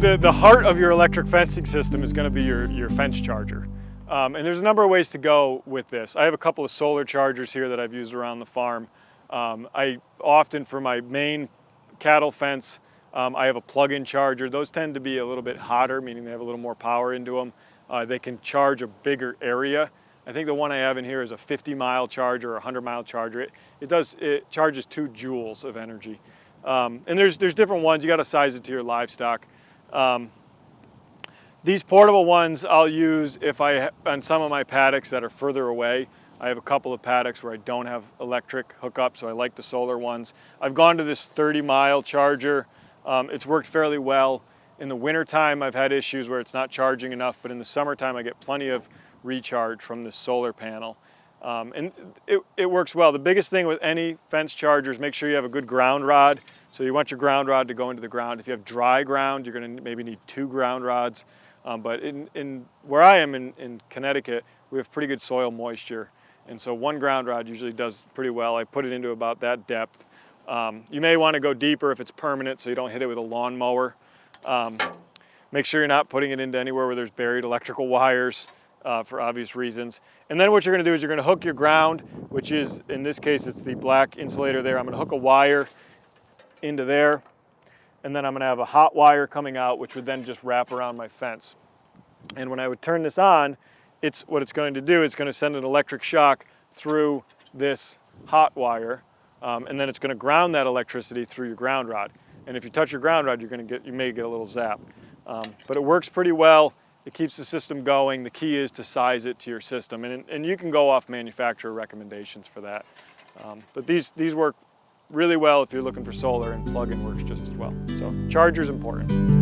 the heart of your electric fencing system is going to be your fence charger. And there's a number of ways to go with this. I have a couple of solar chargers here that I've used around the farm. I often, for my main cattle fence, I have a plug-in charger. Those tend to be a little bit hotter, meaning they have a little more power into them. They can charge a bigger area. I think the one I have in here is a 50-mile charger or a 100-mile charger. It charges 2 joules of energy. And there's different ones. You got to size it to your livestock. These portable ones I'll use if on some of my paddocks that are further away. I have a couple of paddocks where I don't have electric hookup, so I like the solar ones. I've gone to this 30-mile charger. It's worked fairly well. In the wintertime, I've had issues where it's not charging enough, but in the summertime, I get plenty of recharge from this solar panel. And it works well. The biggest thing with any fence charger is make sure you have a good ground rod. So you want your ground rod to go into the ground. If you have dry ground, you're going to maybe need 2 ground rods. But in where I am in Connecticut, we have pretty good soil moisture. And so 1 ground rod usually does pretty well. I put it into about that depth. You may want to go deeper if it's permanent so you don't hit it with a lawnmower. Make sure you're not putting it into anywhere where there's buried electrical wires for obvious reasons. And then what you're going to do is you're going to hook your ground, which is, in this case, it's the black insulator there. I'm going to hook a wire into there. And then I'm going to have a hot wire coming out, which would then just wrap around my fence. And when I would turn this on, what it's going to do, it's going to send an electric shock through this hot wire, and then it's going to ground that electricity through your ground rod. And if you touch your ground rod, you may get a little zap. But it works pretty well. It keeps the system going. The key is to size it to your system, and you can go off manufacturer recommendations for that. But these work really well if you're looking for solar, and plug-in works just as well. So charger's important.